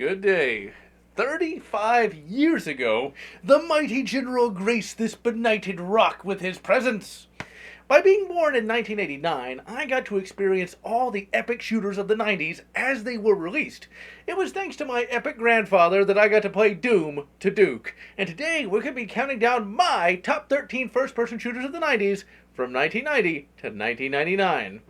Good day. 35 years ago, the mighty general graced this benighted rock with his presence. By being born in 1989, I got to experience all the epic shooters of the 90s as they were released. It was thanks to my epic grandfather that I got to play Doom to Duke. And today we're going to be counting down my top 13 first-person shooters of the 90s from 1990 to 1999.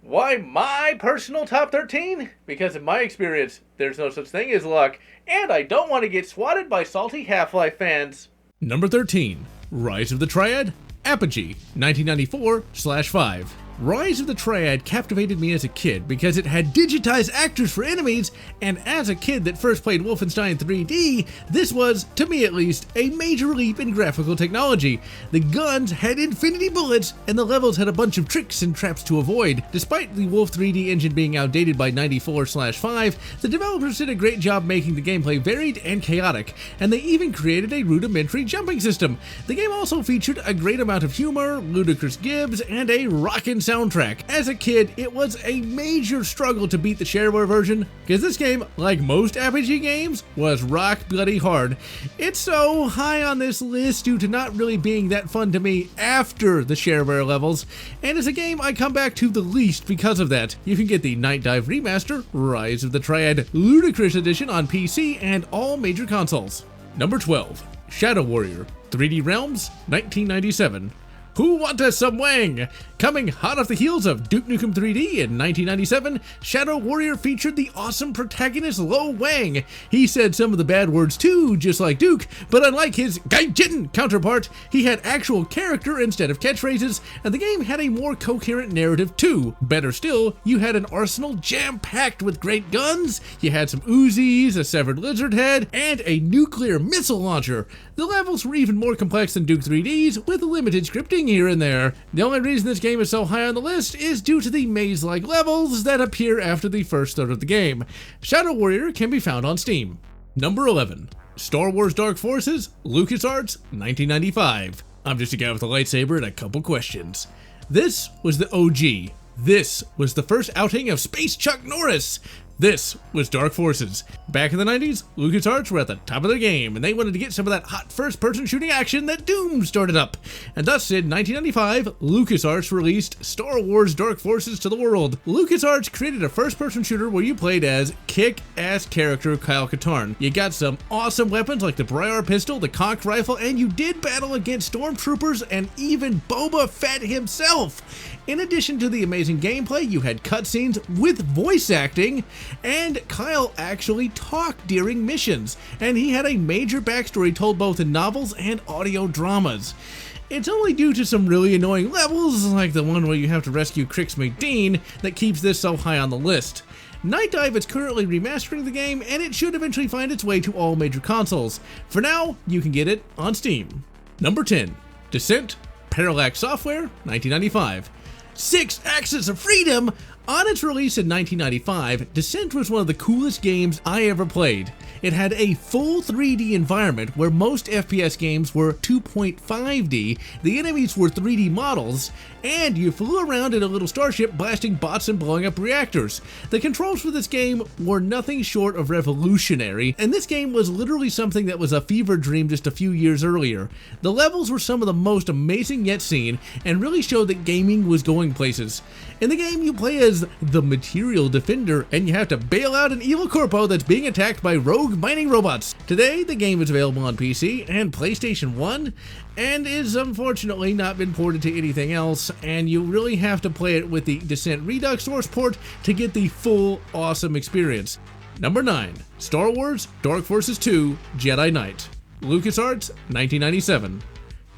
Why my personal top 13? Because in my experience, there's no such thing as luck, and I don't want to get swatted by salty Half-Life fans. Number 13, Rise of the Triad, Apogee, 1994/5. Rise of the Triad captivated me as a kid because it had digitized actors for enemies, and as a kid that first played Wolfenstein 3D, this was, to me at least, a major leap in graphical technology. The guns had infinity bullets, and the levels had a bunch of tricks and traps to avoid. Despite the Wolf 3D engine being outdated by 94/5, the developers did a great job making the gameplay varied and chaotic, and they even created a rudimentary jumping system. The game also featured a great amount of humor, ludicrous gibs, and a rockin' soundtrack. As a kid, it was a major struggle to beat the shareware version, because this game, like most Apogee games, was rock bloody hard. It's so high on this list due to not really being that fun to me after the shareware levels, and it's a game I come back to the least because of that. You can get the Night Dive Remaster, Rise of the Triad Ludicrous Edition on PC and all major consoles. Number 12, Shadow Warrior, 3D Realms, 1997. Who want us some Wang? Coming hot off the heels of Duke Nukem 3D in 1997, Shadow Warrior featured the awesome protagonist Lo Wang. He said some of the bad words too, just like Duke, but unlike his Gaijin counterpart, he had actual character instead of catchphrases, and the game had a more coherent narrative too. Better still, you had an arsenal jam-packed with great guns, you had some Uzis, a severed lizard head, and a nuclear missile launcher. The levels were even more complex than Duke 3D's, with limited scripting here and there. The only reason this game is so high on the list is due to the maze-like levels that appear after the first third of the game. Shadow Warrior can be found on Steam. Number 11, Star Wars Dark Forces, LucasArts, 1995. I'm just a guy with a lightsaber and a couple questions. This was the OG. This was the first outing of Space Chuck Norris. This was Dark Forces. Back in the 90s, LucasArts were at the top of their game, and they wanted to get some of that hot first-person shooting action that Doom started up. And thus, in 1995, LucasArts released Star Wars Dark Forces to the world. LucasArts created a first-person shooter where you played as kick-ass character Kyle Katarn. You got some awesome weapons like the Briar pistol, the Conch rifle, and you did battle against stormtroopers and even Boba Fett himself. In addition to the amazing gameplay, you had cutscenes with voice acting, and Kyle actually talked during missions, and he had a major backstory told both in novels and audio dramas. It's only due to some really annoying levels, like the one where you have to rescue Crix McDean, that keeps this so high on the list. Night Dive is currently remastering the game, and it should eventually find its way to all major consoles. For now, you can get it on Steam. Number 10, Descent, Parallax Software, 1995. 6 Axis of Freedom! On its release in 1995, Descent was one of the coolest games I ever played. It had a full 3D environment where most FPS games were 2.5D, the enemies were 3D models, and you flew around in a little starship blasting bots and blowing up reactors. The controls for this game were nothing short of revolutionary, and this game was literally something that was a fever dream just a few years earlier. The levels were some of the most amazing yet seen, and really showed that gaming was going places. In the game, you play as the Material Defender, and you have to bail out an evil corpo that's being attacked by rogue mining robots. Today, the game is available on PC and PlayStation 1, and is unfortunately not been ported to anything else, and you really have to play it with the Descent Redux source port to get the full awesome experience. Number 9, Star Wars Dark Forces 2 Jedi Knight, LucasArts, 1997.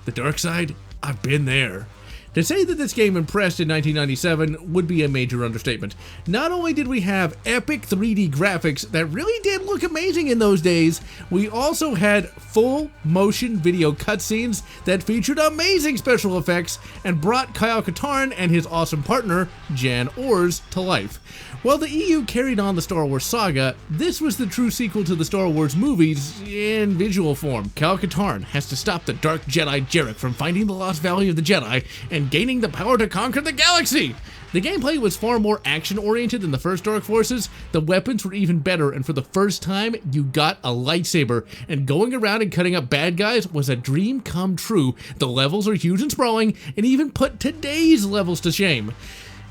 The dark side? I've been there. To say that this game impressed in 1997 would be a major understatement. Not only did we have epic 3D graphics that really did look amazing in those days, we also had full motion video cutscenes that featured amazing special effects and brought Kyle Katarn and his awesome partner, Jan Ors, to life. While the EU carried on the Star Wars saga, this was the true sequel to the Star Wars movies in visual form. Kyle Katarn has to stop the Dark Jedi Jarek from finding the Lost Valley of the Jedi and gaining the power to conquer the galaxy. The gameplay was far more action-oriented than the first Dark Forces, the weapons were even better, and for the first time, you got a lightsaber, and going around and cutting up bad guys was a dream come true. The levels are huge and sprawling, and even put today's levels to shame.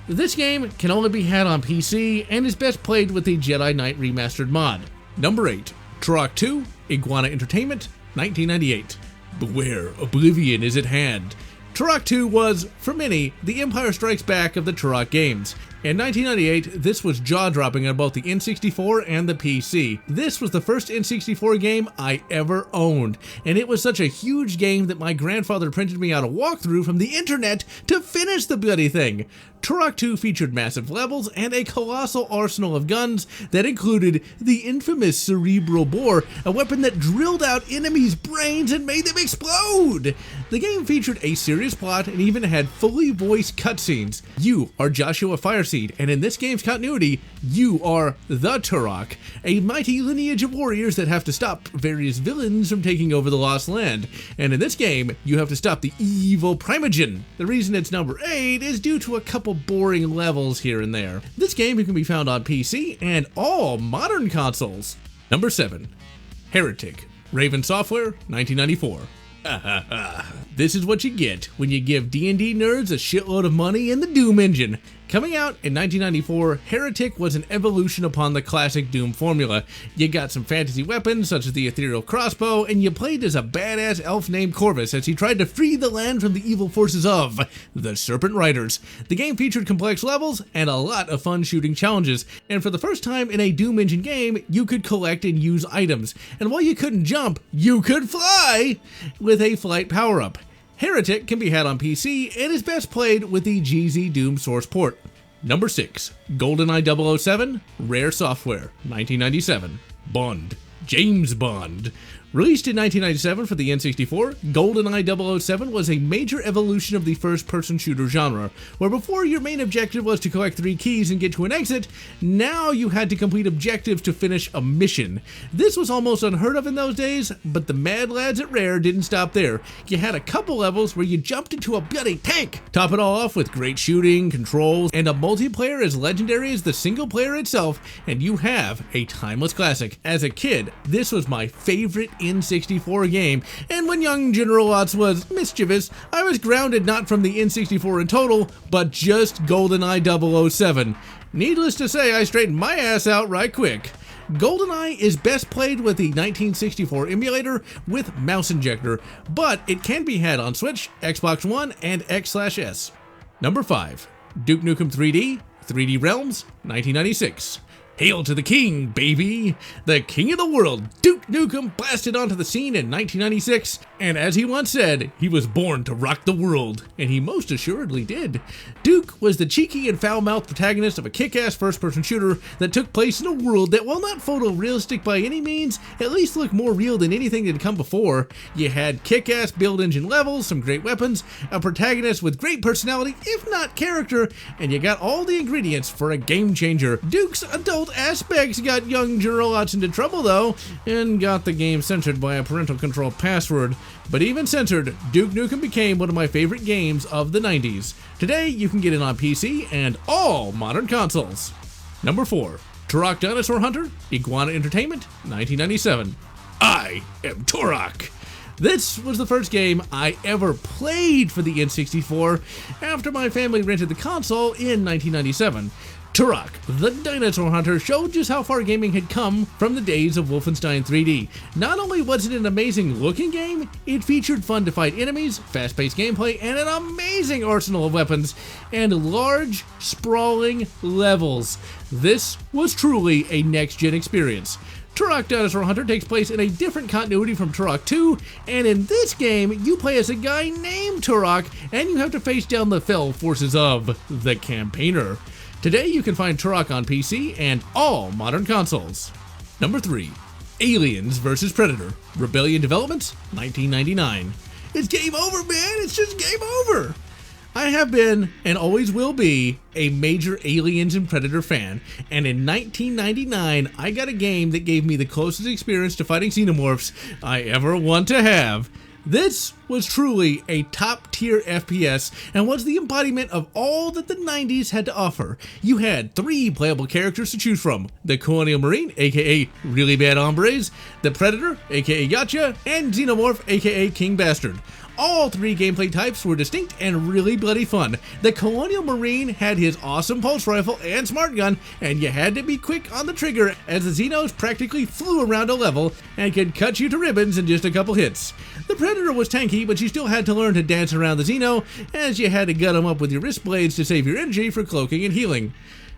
This game can only be had on PC, and is best played with the Jedi Knight Remastered mod. Number 8. Trac II, Iguana Entertainment, 1998. Beware, oblivion is at hand. Trac II was, for many, the Empire Strikes Back of the Turok games. In 1998, this was jaw-dropping on both the N64 and the PC. This was the first N64 game I ever owned, and it was such a huge game that my grandfather printed me out a walkthrough from the internet to finish the bloody thing. Trac II featured massive levels and a colossal arsenal of guns that included the infamous cerebral bore, a weapon that drilled out enemies' brains and made them explode. The game featured a serious plot and even had fully voiced cutscenes. You are Joshua Fireseed, and in this game's continuity, you are the Turok, a mighty lineage of warriors that have to stop various villains from taking over the Lost Land. And in this game, you have to stop the evil Primogen. The reason it's number 8 is due to a couple boring levels here and there. This game can be found on PC and all modern consoles. Number 7. Heretic, Raven Software, 1994. This is what you get when you give D&D nerds a shitload of money in the Doom engine. Coming out in 1994, Heretic was an evolution upon the classic Doom formula. You got some fantasy weapons such as the ethereal crossbow, and you played as a badass elf named Corvus as he tried to free the land from the evil forces of the Serpent Riders. The game featured complex levels and a lot of fun shooting challenges, and for the first time in a Doom engine game, you could collect and use items. And while you couldn't jump, you could fly with a flight power-up. Heretic can be had on PC and is best played with the GZ Doom source port. Number 6. GoldenEye 007, Rare Software, 1997. Bond. James Bond. Released in 1997 for the N64, GoldenEye 007 was a major evolution of the first-person shooter genre, where before your main objective was to collect 3 keys and get to an exit, now you had to complete objectives to finish a mission. This was almost unheard of in those days, but the mad lads at Rare didn't stop there. You had a couple levels where you jumped into a bloody tank. Top it all off with great shooting, controls, and a multiplayer as legendary as the single player itself, and you have a timeless classic. As a kid, this was my favorite N64 game, and when young General Lotz was mischievous, I was grounded not from the N64 in total, but just GoldenEye 007. Needless to say, I straightened my ass out right quick. GoldenEye is best played with the 1964 emulator with mouse injector, but it can be had on Switch, Xbox One, and X/S. Number 5. Duke Nukem 3D, 3D Realms, 1996. Hail to the king, baby! The king of the world, Duke Nukem, blasted onto the scene in 1996, and as he once said, he was born to rock the world, and he most assuredly did. Duke was the cheeky and foul-mouthed protagonist of a kick-ass first-person shooter that took place in a world that, while not photorealistic by any means, at least looked more real than anything that had come before. You had kick-ass build engine levels, some great weapons, a protagonist with great personality, if not character, and you got all the ingredients for a game changer. Duke's adult aspects got young General Lotz into trouble though, and got the game censored by a parental control password. But even censored, Duke Nukem became one of my favorite games of the 90s. Today, you can get it on PC and all modern consoles. Number 4. TRK Dinosaur Hunter, Iguana Entertainment, 1997. I am Turok. This was the first game I ever played for the N64 after my family rented the console in 1997. Turok, the Dinosaur Hunter, showed just how far gaming had come from the days of Wolfenstein 3D. Not only was it an amazing looking game, it featured fun to fight enemies, fast-paced gameplay, and an amazing arsenal of weapons, and large, sprawling levels. This was truly a next-gen experience. Turok Dinosaur Hunter takes place in a different continuity from Trac II, and in this game, you play as a guy named Turok, and you have to face down the fell forces of the Campaigner. Today, you can find Turok on PC and all modern consoles. Number 3. Aliens vs. Predator, Rebellion Developments, 1999. It's game over, man! It's just game over! I have been, and always will be, a major Aliens and Predator fan, and in 1999, I got a game that gave me the closest experience to fighting xenomorphs I ever want to have. This was truly a top-tier FPS and was the embodiment of all that the 90s had to offer. You had 3 playable characters to choose from: the Colonial Marine, aka Really Bad Hombres, the Predator, aka Yacha, and Xenomorph, aka King Bastard. All 3 gameplay types were distinct and really bloody fun. The Colonial Marine had his awesome pulse rifle and smart gun, and you had to be quick on the trigger as the Xenos practically flew around a level and could cut you to ribbons in just a couple hits. The Predator was tanky, but you still had to learn to dance around the Xeno, as you had to gut him up with your wrist blades to save your energy for cloaking and healing.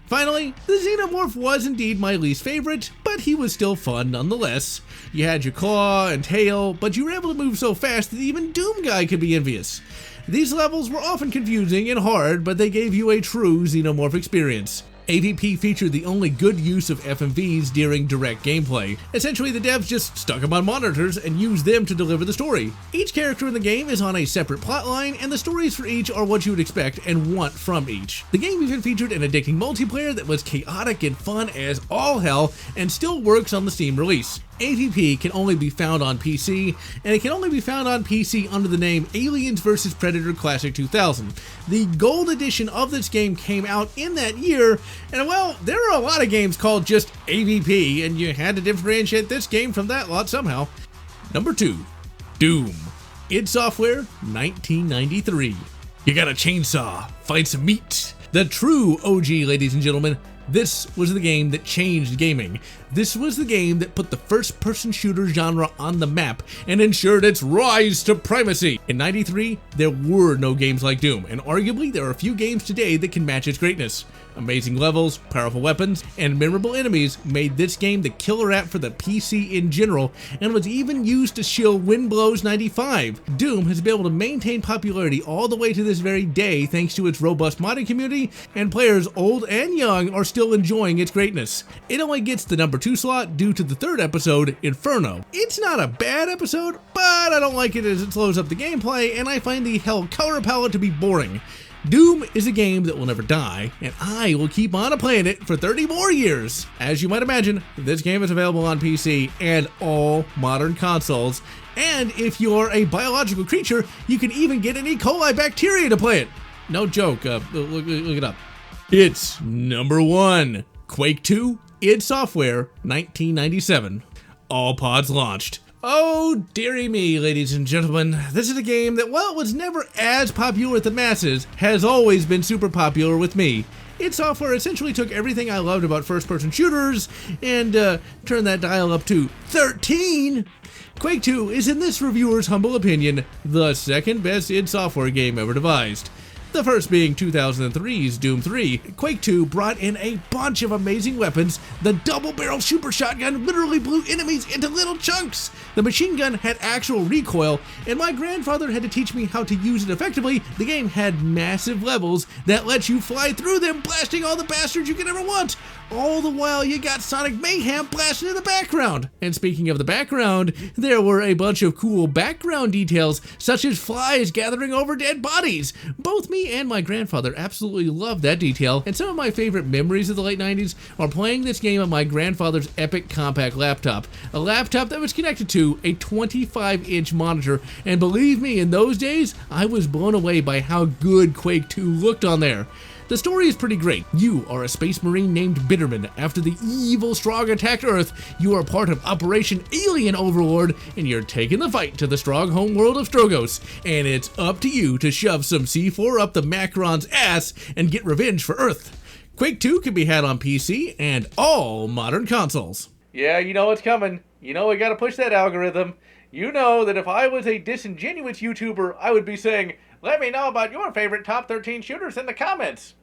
Finally, the Xenomorph was indeed my least favorite, but he was still fun nonetheless. You had your claw and tail, but you were able to move so fast that even Doom Guy could be envious. These levels were often confusing and hard, but they gave you a true Xenomorph experience. AVP featured the only good use of FMVs during direct gameplay. Essentially, the devs just stuck them on monitors and used them to deliver the story. Each character in the game is on a separate plotline, and the stories for each are what you would expect and want from each. The game even featured an addicting multiplayer that was chaotic and fun as all hell, and still works on the Steam release. AVP can only be found on PC, and it can only be found on PC under the name Aliens vs. Predator Classic 2000. The gold edition of this game came out in that year, and well, there are a lot of games called just AVP, and you had to differentiate this game from that lot somehow. Number 2, Doom. id Software, 1993. You got a chainsaw, find some meat. The true OG, ladies and gentlemen. This was the game that changed gaming. This was the game that put the first-person shooter genre on the map and ensured its rise to primacy. In '93, there were no games like Doom, and arguably there are a few games today that can match its greatness. Amazing levels, powerful weapons, and memorable enemies made this game the killer app for the PC in general, and was even used to shill Windblow's 95. Doom has been able to maintain popularity all the way to this very day thanks to its robust modding community, and players old and young are still enjoying its greatness. It only gets the number 2 slot due to the 3rd episode, Inferno. It's not a bad episode, but I don't like it as it slows up the gameplay, and I find the hell color palette to be boring. Doom is a game that will never die, and I will keep on playing it for 30 more years. As you might imagine, this game is available on PC and all modern consoles, and if you're a biological creature, you can even get an E. coli bacteria to play it. No joke, look it up. It's number 1, Quake II, id Software, 1997. All pods launched. Oh, dearie me, ladies and gentlemen. This is a game that, while it was never as popular with the masses, has always been super popular with me. id Software essentially took everything I loved about first-person shooters and turned that dial up to 13. Quake II is, in this reviewer's humble opinion, the second best id Software game ever devised. The first being 2003's Doom 3. Quake II brought in a bunch of amazing weapons. The double-barrel super shotgun literally blew enemies into little chunks. The machine gun had actual recoil, and my grandfather had to teach me how to use it effectively. The game had massive levels that let you fly through them, blasting all the bastards you could ever want. All the while, you got Sonic Mayhem blasting in the background. And speaking of the background, there were a bunch of cool background details, such as flies gathering over dead bodies. Both me and my grandfather absolutely loved that detail, and some of my favorite memories of the late 90s are playing this game on my grandfather's epic compact laptop. A laptop that was connected to a 25-inch monitor, and believe me, in those days, I was blown away by how good Quake II looked on there. The story is pretty great. You are a space marine named Bitterman. After the evil Strogg attacked Earth, you are part of Operation Alien Overlord, and you're taking the fight to the Strogg homeworld of Strogos. And it's up to you to shove some C4 up the Macron's ass and get revenge for Earth. Quake 2 can be had on PC and all modern consoles. Yeah, you know what's coming. You know we gotta push that algorithm. You know that if I was a disingenuous YouTuber, I would be saying, let me know about your favorite top 13 shooters in the comments.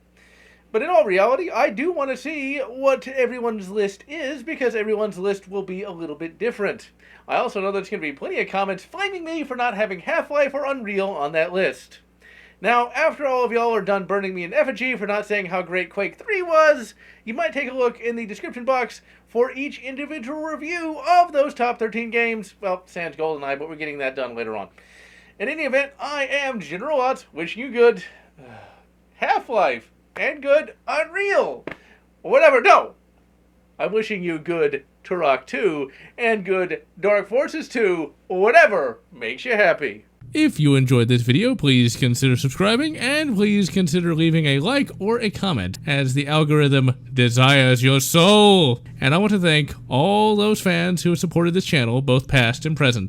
But in all reality, I do want to see what everyone's list is, because everyone's list will be a little bit different. I also know there's going to be plenty of comments flaming me for not having Half-Life or Unreal on that list. Now, after all of y'all are done burning me in effigy for not saying how great Quake 3 was, you might take a look in the description box for each individual review of those top 13 games. Well, sans GoldenEye, but we're getting that done later on. In any event, I am General Lotz, wishing you good Half-Life. And good Unreal. Or whatever, no. I'm wishing you good Trac II, and good Dark Forces 2, whatever makes you happy. If you enjoyed this video, please consider subscribing, and please consider leaving a like or a comment, as the algorithm desires your soul. And I want to thank all those fans who have supported this channel, both past and present.